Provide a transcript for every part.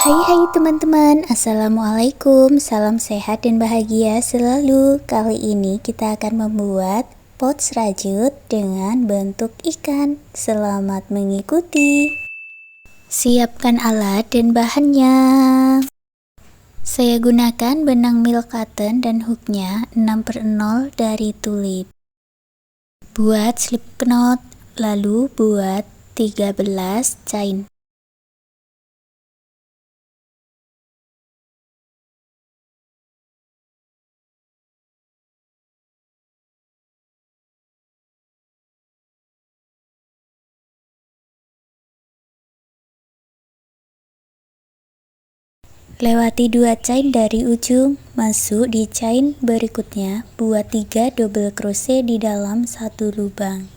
Hai teman-teman, Assalamualaikum, salam sehat dan bahagia selalu. Kali ini kita akan membuat pots rajut dengan bentuk ikan. Selamat mengikuti. Siapkan alat dan bahannya. Saya gunakan benang milk cotton dan hooknya 6/0 dari tulip. Buat slip knot, lalu buat 13 chain. Lewati 2 chain dari ujung, masuk di chain berikutnya, buat 3 double crochet di dalam satu lubang.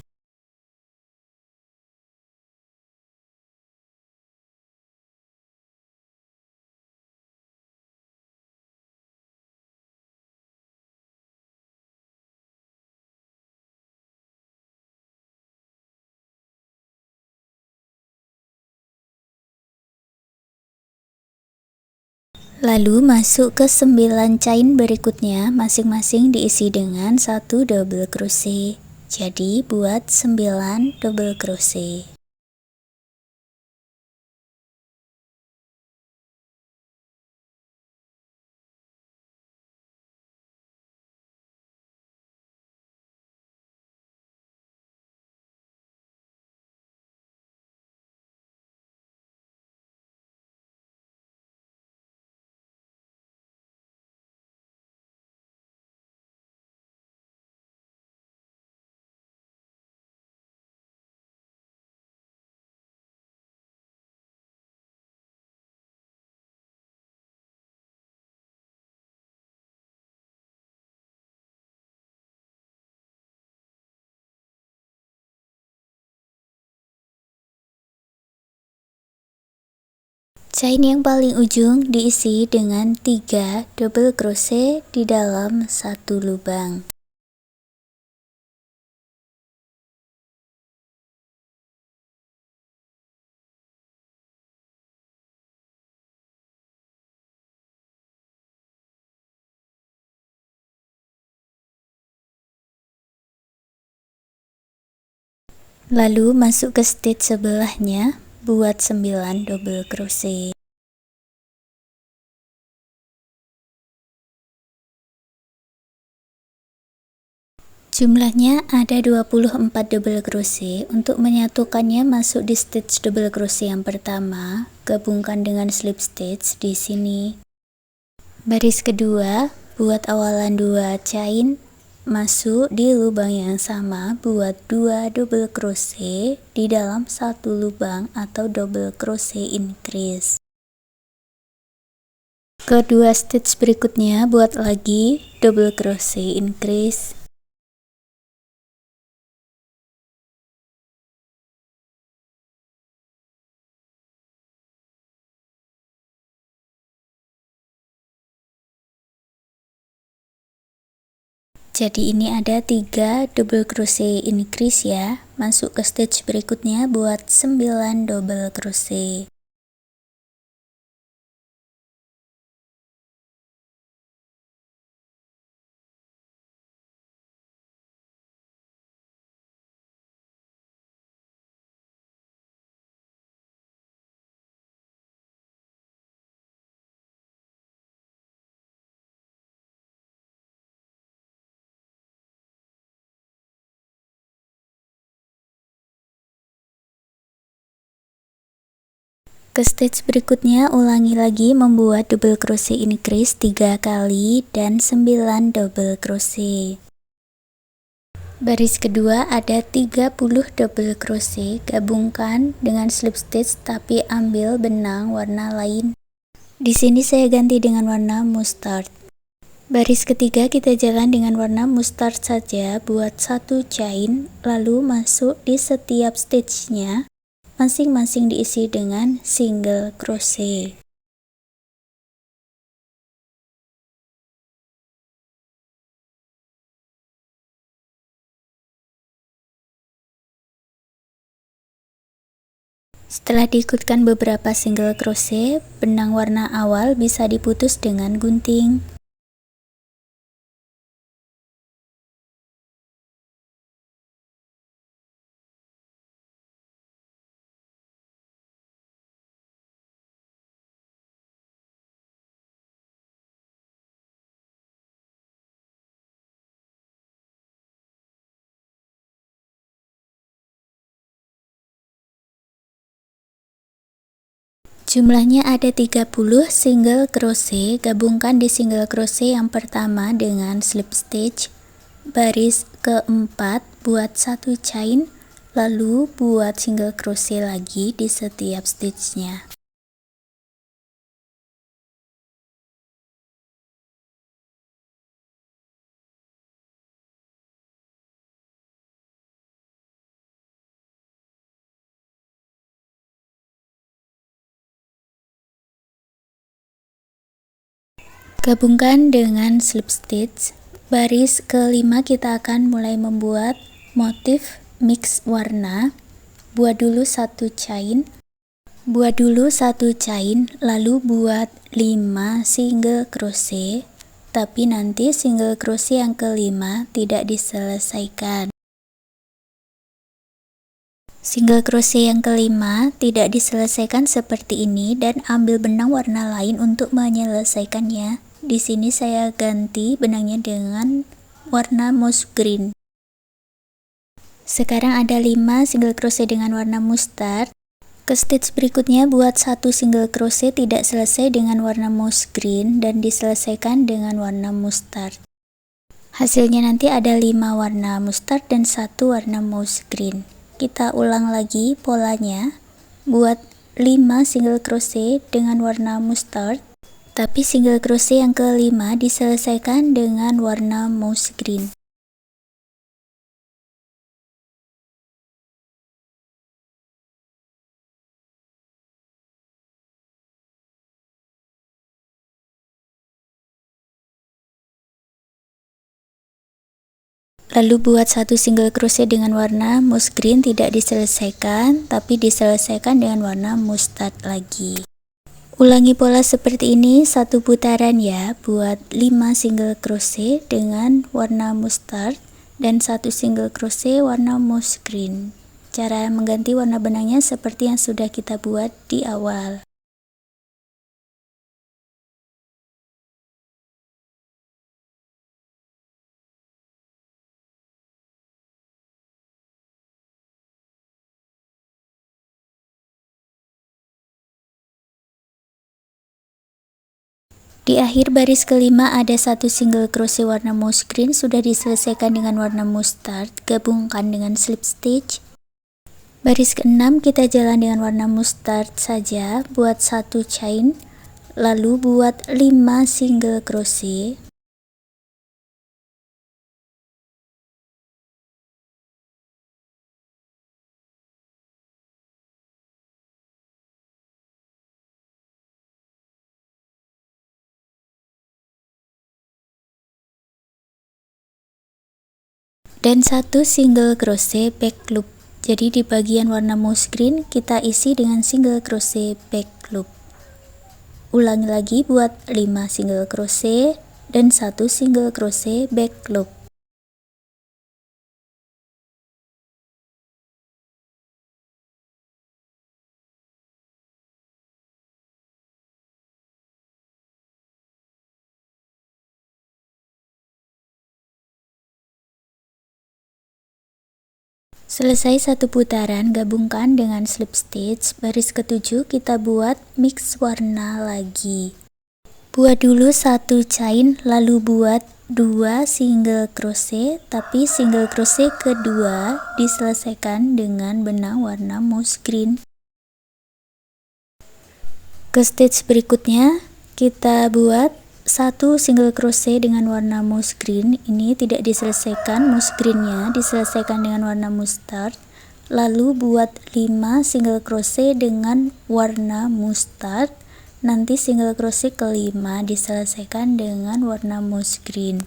Lalu masuk ke 9 chain berikutnya, masing-masing diisi dengan 1 double crochet. Jadi buat 9 double crochet. Chain yang paling ujung diisi dengan 3 double crochet di dalam satu lubang. Lalu masuk ke stitch sebelahnya, buat 9 double crochet. Jumlahnya ada 24 double crochet. Untuk menyatukannya, masuk di stitch double crochet yang pertama, gabungkan dengan slip stitch di sini. Baris kedua, buat awalan 2 chain, masuk di lubang yang sama, buat 2 double crochet di dalam satu lubang atau double crochet increase. Kedua stitch berikutnya buat lagi double crochet increase. Jadi ini ada 3 double crochet increase ya. Masuk ke stitch berikutnya buat 9 double crochet. Ke stitch berikutnya ulangi lagi membuat double crochet increase 3 kali dan 9 double crochet. Baris kedua ada 30 double crochet, gabungkan dengan slip stitch tapi ambil benang warna lain. Di sini saya ganti dengan warna mustard. Baris ketiga kita jalan dengan warna mustard saja, buat 1 chain, lalu masuk di setiap stitchnya, masing-masing diisi dengan single crochet. Setelah diikutkan beberapa single crochet, benang warna awal bisa diputus dengan gunting. Jumlahnya ada 30 single crochet, gabungkan di single crochet yang pertama dengan slip stitch, baris keempat buat satu chain, lalu buat single crochet lagi di setiap stitchnya. Gabungkan dengan slip stitch, baris kelima kita akan mulai membuat motif mix warna. Buat dulu satu chain, lalu buat 5 single crochet, tapi nanti single crochet yang kelima tidak diselesaikan. Single crochet yang kelima tidak diselesaikan seperti ini dan ambil benang warna lain untuk menyelesaikannya. Di sini saya ganti benangnya dengan warna mouse green. Sekarang ada 5 single crochet dengan warna mustard. Ke stitch berikutnya buat satu single crochet tidak selesai dengan warna mouse green dan diselesaikan dengan warna mustard. Hasilnya nanti ada 5 warna mustard dan 1 warna mouse green. Kita ulang lagi polanya. Buat 5 single crochet dengan warna mustard, tapi single crochet yang kelima diselesaikan dengan warna mouse green. Lalu buat satu single crochet dengan warna mouse green tidak diselesaikan, tapi diselesaikan dengan warna mustard lagi. Ulangi pola seperti ini satu putaran ya, buat 5 single crochet dengan warna mustard dan satu single crochet warna mouse green. Cara mengganti warna benangnya seperti yang sudah kita buat di awal. Di akhir baris kelima ada satu single crochet warna mouse green sudah diselesaikan dengan warna mustard, gabungkan dengan slip stitch. Baris keenam kita jalan dengan warna mustard saja, buat satu chain, lalu buat 5 single crochet. Dan satu single crochet back loop. Jadi di bagian warna mouse green kita isi dengan single crochet back loop. Ulangi lagi buat 5 single crochet dan satu single crochet back loop. Selesai satu putaran, gabungkan dengan slip stitch. Baris ketujuh kita buat mix warna lagi. Buat dulu satu chain, lalu buat 2 single crochet, tapi single crochet kedua diselesaikan dengan benang warna mouse green. Ke stitch berikutnya kita buat satu single crochet dengan warna mouse green. Ini tidak diselesaikan, mouse greennya diselesaikan dengan warna mustard. Lalu buat 5 single crochet dengan warna mustard. Nanti single crochet kelima diselesaikan dengan warna mouse green.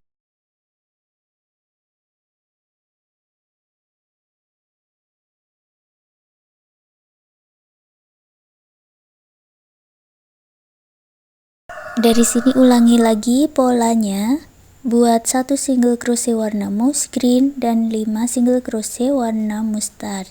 Dari sini ulangi lagi polanya, buat 1 single crochet warna mouse green dan 5 single crochet warna mustard.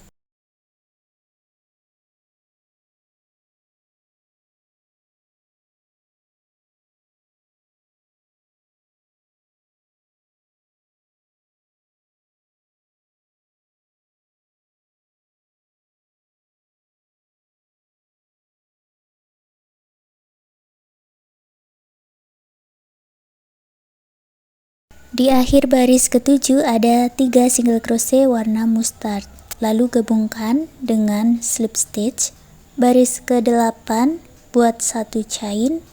Di akhir baris ke-7 ada 3 single crochet warna mustard, lalu gabungkan dengan slip stitch. Baris ke-8 buat 1 chain,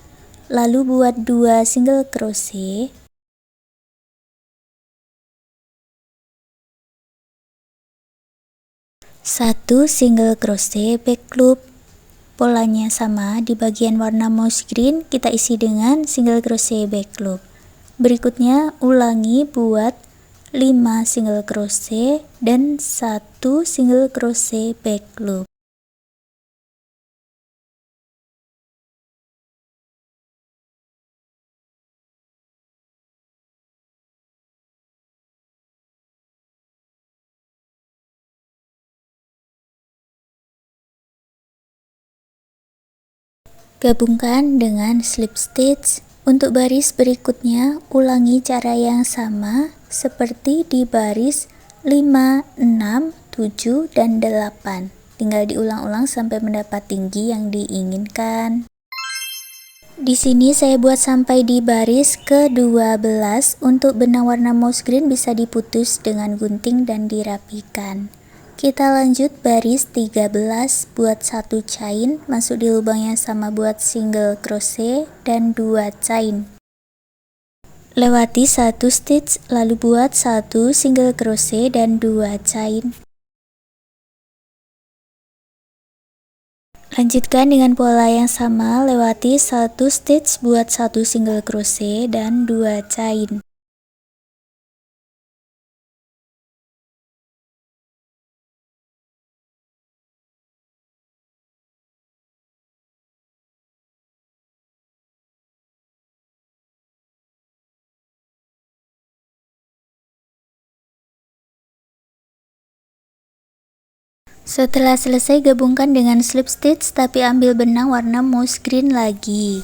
lalu buat 2 single crochet, satu single crochet back loop. Polanya sama, di bagian warna mouse green kita isi dengan single crochet back loop. Berikutnya ulangi buat 5 single crochet dan 1 single crochet back loop. Gabungkan dengan slip stitch. Untuk baris berikutnya ulangi cara yang sama seperti di baris 5, 6, 7, dan 8. Tinggal diulang-ulang sampai mendapat tinggi yang diinginkan. Di sini saya buat sampai di baris ke-12. Untuk benang warna mouse green bisa diputus dengan gunting dan dirapikan. Kita lanjut baris 13, buat 1 chain, masuk di lubang yang sama buat single crochet dan 2 chain. Lewati 1 stitch, lalu buat 1 single crochet dan 2 chain. Lanjutkan dengan pola yang sama, lewati 1 stitch, buat 1 single crochet dan 2 chain. Setelah selesai, gabungkan dengan slip stitch tapi ambil benang warna mouse green lagi.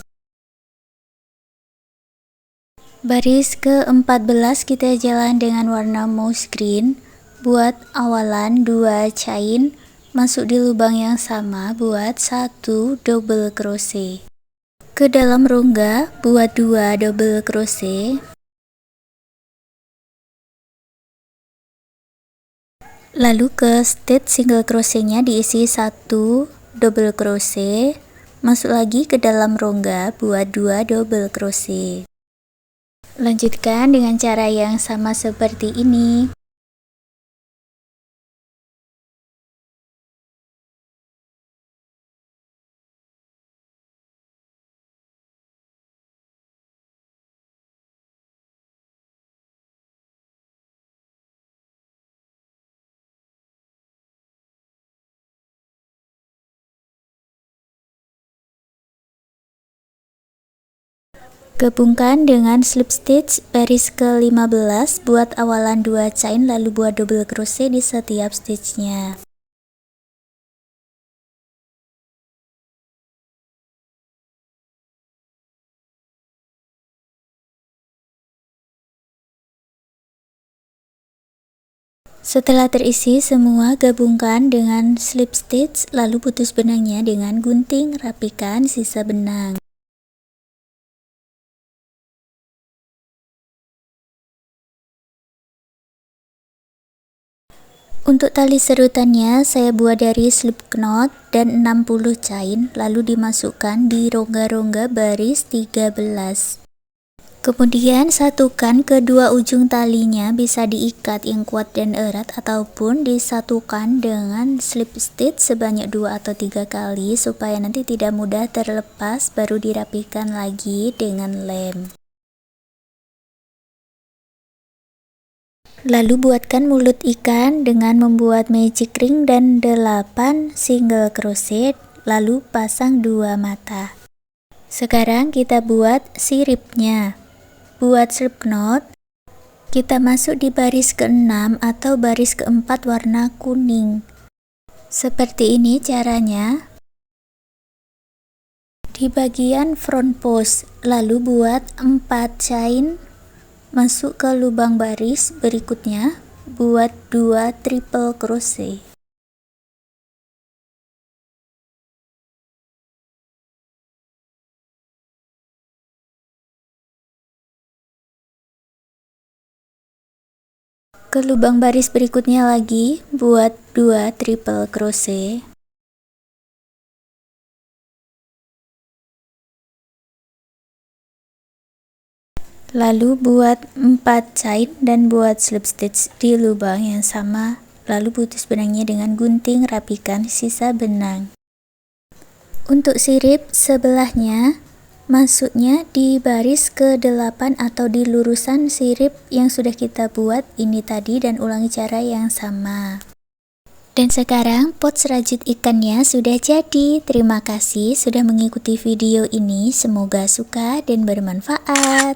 Baris ke-14 kita jalan dengan warna mouse green. Buat awalan 2 chain, masuk di lubang yang sama buat 1 double crochet. Ke dalam rongga buat 2 double crochet. Lalu ke stitch single crochetnya diisi 1 double crochet, masuk lagi ke dalam rongga buat 2 double crochet. Lanjutkan dengan cara yang sama seperti ini. Gabungkan dengan slip stitch baris ke-15, buat awalan 2 chain lalu buat double crochet di setiap stitchnya. Setelah terisi semua, gabungkan dengan slip stitch lalu putus benangnya dengan gunting, rapikan sisa benang. Untuk tali serutannya saya buat dari slip knot dan 60 chain lalu dimasukkan di rongga-rongga baris 13. Kemudian satukan kedua ujung talinya, bisa diikat yang kuat dan erat ataupun disatukan dengan slip stitch sebanyak 2 atau 3 kali supaya nanti tidak mudah terlepas, baru dirapikan lagi dengan lem. Lalu buatkan mulut ikan dengan membuat magic ring dan 8 single crochet, lalu pasang 2 mata. Sekarang kita buat siripnya. Buat slip knot, kita masuk di baris ke-6 atau baris ke-4 warna kuning. Seperti ini caranya. Di bagian front post, lalu buat 4 chain, masuk ke lubang baris berikutnya, buat 2 triple crochet. Ke lubang baris berikutnya lagi, buat 2 triple crochet. Lalu buat 4 chain dan buat slip stitch di lubang yang sama, lalu putus benangnya dengan gunting, rapikan sisa benang. Untuk sirip sebelahnya, masuknya di baris ke-8 atau di lurusan sirip yang sudah kita buat ini tadi dan ulangi cara yang sama. Dan sekarang pot serajut ikannya sudah jadi. Terima kasih sudah mengikuti video ini, semoga suka dan bermanfaat.